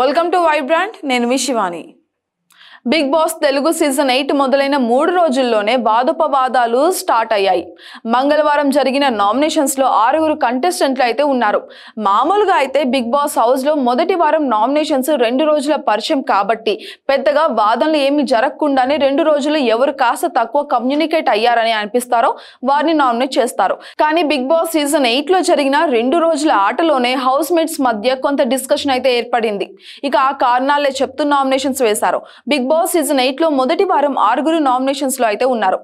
Welcome to Vibrant. నేను మీ Shivani. Bigg Boss Telugu season 8 మొదలైన 3 రోజుల్లోనే వాదోపవాదాలు స్టార్ట్ అయ్యాయి. మంగళవారం జరిగిన నామినేషన్స్ లో 6 కంటెస్టెంట్లు అయితే ఉన్నారు. మామూలుగా అయితే బిగ్ బాస్ హౌస్ లో మొదటి వారం నామినేషన్స్ 2 రోజుల పరిచయం కాబట్టి పెద్దగా వాదనలు ఏమి జరగకుండానే 2 రోజులు ఎవరు కాస్త తక్కువ కమ్యూనికేట్ అయ్యారని అనిపిస్తారో వారిని నామినేట్ చేస్తారు. కానీ బిగ్ బాస్ సీజన్ 8 లో జరిగిన 2 రోజుల ఆటలోనే హౌస్ మేట్స్ మధ్య కొంత డిస్కషన్ అయితే ఏర్పడింది. ఇక ఆ కారణాలే చెప్తూ నామినేషన్స్ వేశారు. బిగ్ బాస్ సీజన్ 8 లో మొదటి వారం 6 నామినేషన్స్ లో అయితే ఉన్నారు.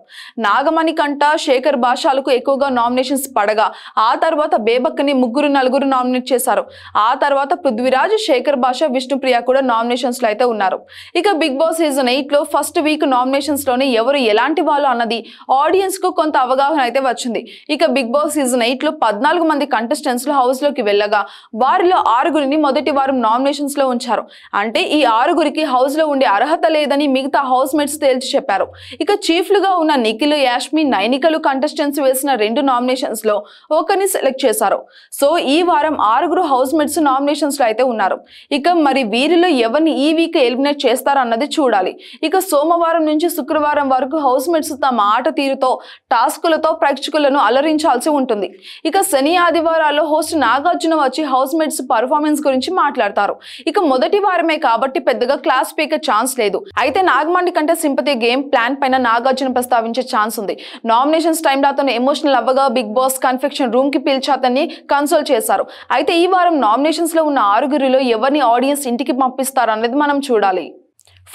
నాగమణి కంట, శేఖర్ భాషాలకు ఎక్కువగా నామినేషన్స్ పడగా ఆ తర్వాత బేబక్కని 3-4 నామినేట్ చేశారు. ఆ తర్వాత పృథ్వీరాజ్, శేఖర్ భాష, విష్ణుప్రియ కూడా నామినేషన్స్ లో అయితే ఉన్నారు. ఇక బిగ్ బాస్ సీజన్ 8 లో ఫస్ట్ వీక్ నామినేషన్స్ లోనే ఎవరు ఎలాంటి వాళ్ళు అన్నది ఆడియన్స్ కు కొంత అవగాహన అయితే వచ్చింది. ఇక బిగ్ బాస్ సీజన్ 8 లో 14 మంది కంటెస్టెంట్స్ హౌస్ లోకి వెళ్ళగా వారిలో 6 మొదటి వారం నామినేషన్స్ లో ఉంచారు. అంటే ఈ 6 హౌస్ లో ఉండే అర్హత లేదని మిగతా హౌస్ మేట్స్ తేల్చి చెప్పారు. ఇక చీఫ్లుగా ఉన్న నిఖిల్, యాష్మి, నైనికలు కంటెస్టెంట్స్ వేసిన 2 నామినేషన్స్ లో ఒకరిని సెలెక్ట్ చేశారు. సో ఈ వారం 6 హౌస్ మేట్స్ నామినేషన్స్ లో అయితే ఉన్నారు. ఇక మరి వీరిలో ఎవరిని ఈ వీక్ ఎలిమినేట్ చేస్తారన్నది చూడాలి. ఇక సోమవారం నుంచి శుక్రవారం వరకు హౌస్ మేట్స్ తమ ఆట తీరుతో, టాస్కులతో ప్రేక్షకులను అలరించాల్సి ఉంటుంది. ఇక శని, ఆదివారాల్లో హోస్ట్ నాగార్జున వచ్చి హౌస్ మేట్స్ పర్ఫార్మెన్స్ గురించి మాట్లాడతారు. ఇక మొదటి వారమే కాబట్టి పెద్దగా క్లాస్ పీకే ఛాన్స్ లేదు. అయితే నాగమణి కంటే సింపతి గేమ్ ప్లాన్ పైన నాగార్జున ప్రస్తావించే ఛాన్స్ ఉంది. నామినేషన్స్ టైంలో అతను ఎమోషనల్ అవ్వగా బిగ్ బాస్ కన్ఫెక్షన్ రూమ్ కి పిలిచి అతన్ని కన్సోల్ చేశారు. అయితే ఈ వారం నామినేషన్స్ లో ఉన్న 6 ఎవరిని ఆడియన్స్ ఇంటికి పంపిస్తారు అనేది మనం చూడాలి.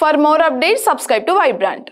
For more updates subscribe to Vibrant.